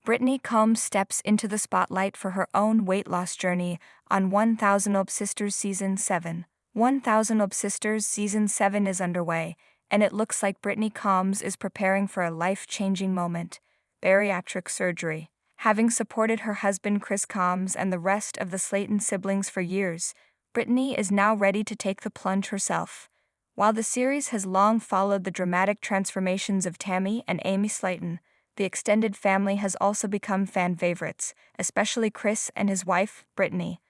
Brittany Combs steps into the spotlight for her own weight loss journey on 1000 Ob Sisters Season 7. 1000 Ob Sisters Season 7 is underway, and it looks like Brittany Combs is preparing for a life-changing moment: bariatric surgery. Having supported her husband Chris Combs and the rest of the Slayton siblings for years, Brittany is now ready to take the plunge herself. While the series has long followed the dramatic transformations of Tammy and Amy Slayton, the extended family has also become fan favorites, especially Chris and his wife, Brittany.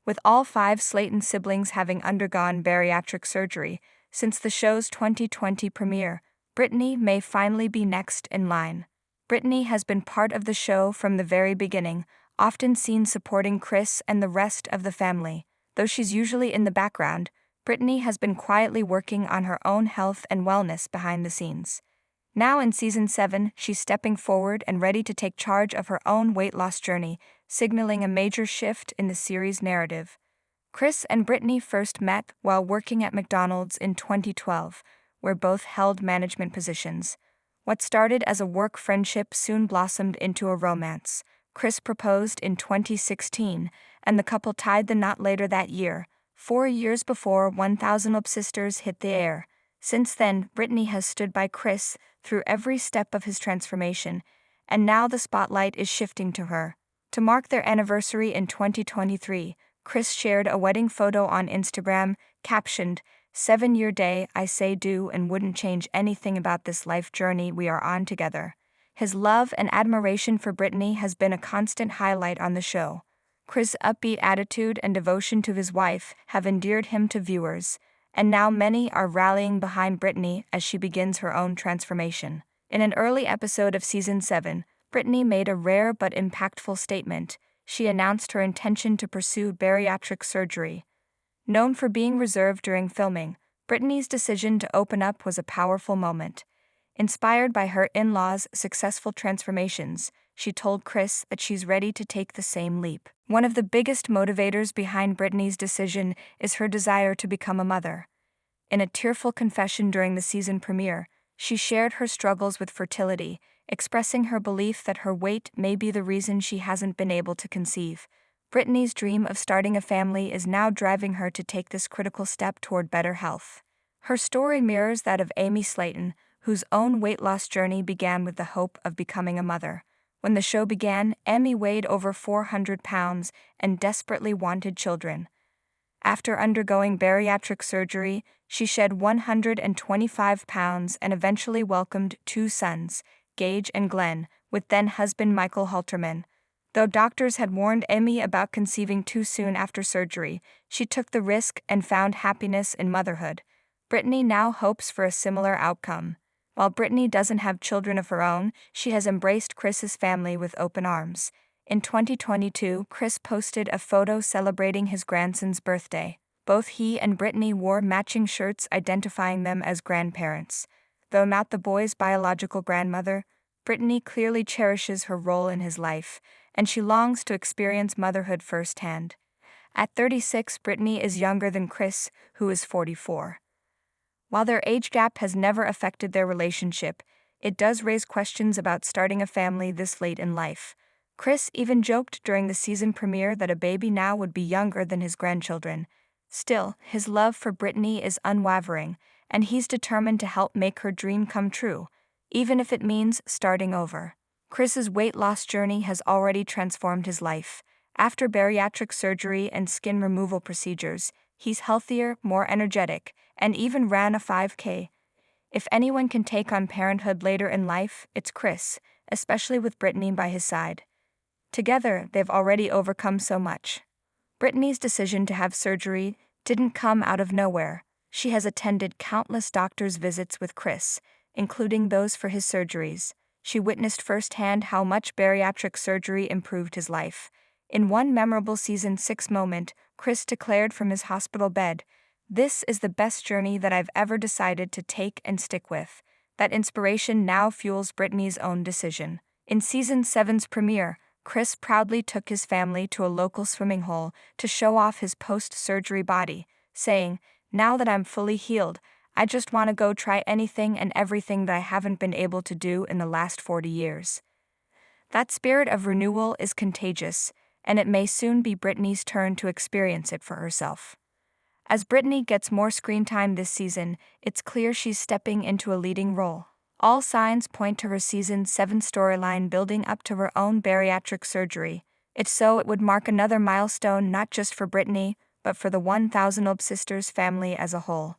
With all 5 Slayton siblings having undergone bariatric surgery since the show's 2020 premiere, Brittany may finally be next in line. Brittany has been part of the show from the very beginning, often seen supporting Chris and the rest of the family. Though she's usually in the background, Brittany has been quietly working on her own health and wellness behind the scenes. Now in Season 7, she's stepping forward and ready to take charge of her own weight loss journey, signaling a major shift in the series' narrative. Chris and Brittany first met while working at McDonald's in 2012, where both held management positions. What started as a work friendship soon blossomed into a romance. Chris proposed in 2016, and the couple tied the knot later that year, 4 years before 1000 Ob Sisters hit the air. Since then, Brittany has stood by Chris through every step of his transformation, and now the spotlight is shifting to her. To mark their anniversary in 2023, Chris shared a wedding photo on Instagram, captioned, "7-year day, I say do and wouldn't change anything about this life journey we are on together." His love and admiration for Brittany has been a constant highlight on the show. Chris' upbeat attitude and devotion to his wife have endeared him to viewers, and now many are rallying behind Brittany as she begins her own transformation. In an early episode of Season 7, Brittany made a rare but impactful statement. She announced her intention to pursue bariatric surgery. Known for being reserved during filming, Brittany's decision to open up was a powerful moment. Inspired by her in-laws' successful transformations, she told Chris that she's ready to take the same leap. One of the biggest motivators behind Brittany's decision is her desire to become a mother. In a tearful confession during the season premiere, she shared her struggles with fertility, expressing her belief that her weight may be the reason she hasn't been able to conceive. Brittany's dream of starting a family is now driving her to take this critical step toward better health. Her story mirrors that of Amy Slayton, whose own weight loss journey began with the hope of becoming a mother. When the show began, Amy weighed over 400 pounds and desperately wanted children. After undergoing bariatric surgery, she shed 125 pounds and eventually welcomed 2 sons, Gage and Glenn, with then-husband Michael Halterman. Though doctors had warned Amy about conceiving too soon after surgery, she took the risk and found happiness in motherhood. Brittany now hopes for a similar outcome. While Brittany doesn't have children of her own, she has embraced Chris's family with open arms. In 2022, Chris posted a photo celebrating his grandson's birthday. Both he and Brittany wore matching shirts identifying them as grandparents. Though not the boy's biological grandmother, Brittany clearly cherishes her role in his life, and she longs to experience motherhood firsthand. At 36, Brittany is younger than Chris, who is 44. While their age gap has never affected their relationship, it does raise questions about starting a family this late in life. Chris even joked during the season premiere that a baby now would be younger than his grandchildren. Still, his love for Brittany is unwavering, and he's determined to help make her dream come true, even if it means starting over. Chris's weight loss journey has already transformed his life. After bariatric surgery and skin removal procedures, he's healthier, more energetic, and even ran a 5K. If anyone can take on parenthood later in life, it's Chris, especially with Brittany by his side. Together, they've already overcome so much. Brittany's decision to have surgery didn't come out of nowhere. She has attended countless doctor's visits with Chris, including those for his surgeries. She witnessed firsthand how much bariatric surgery improved his life. In one memorable Season 6 moment, Chris declared from his hospital bed, "This is the best journey that I've ever decided to take and stick with." That inspiration now fuels Brittany's own decision. In Season 7's premiere, Chris proudly took his family to a local swimming hole to show off his post-surgery body, saying, "Now that I'm fully healed, I just want to go try anything and everything that I haven't been able to do in the last 40 years. That spirit of renewal is contagious, and it may soon be Brittany's turn to experience it for herself. As Brittany gets more screen time this season, it's clear she's stepping into a leading role. All signs point to her season 7 storyline building up to her own bariatric surgery. If so, it would mark another milestone not just for Brittany, but for the 1000 Ob Sisters family as a whole.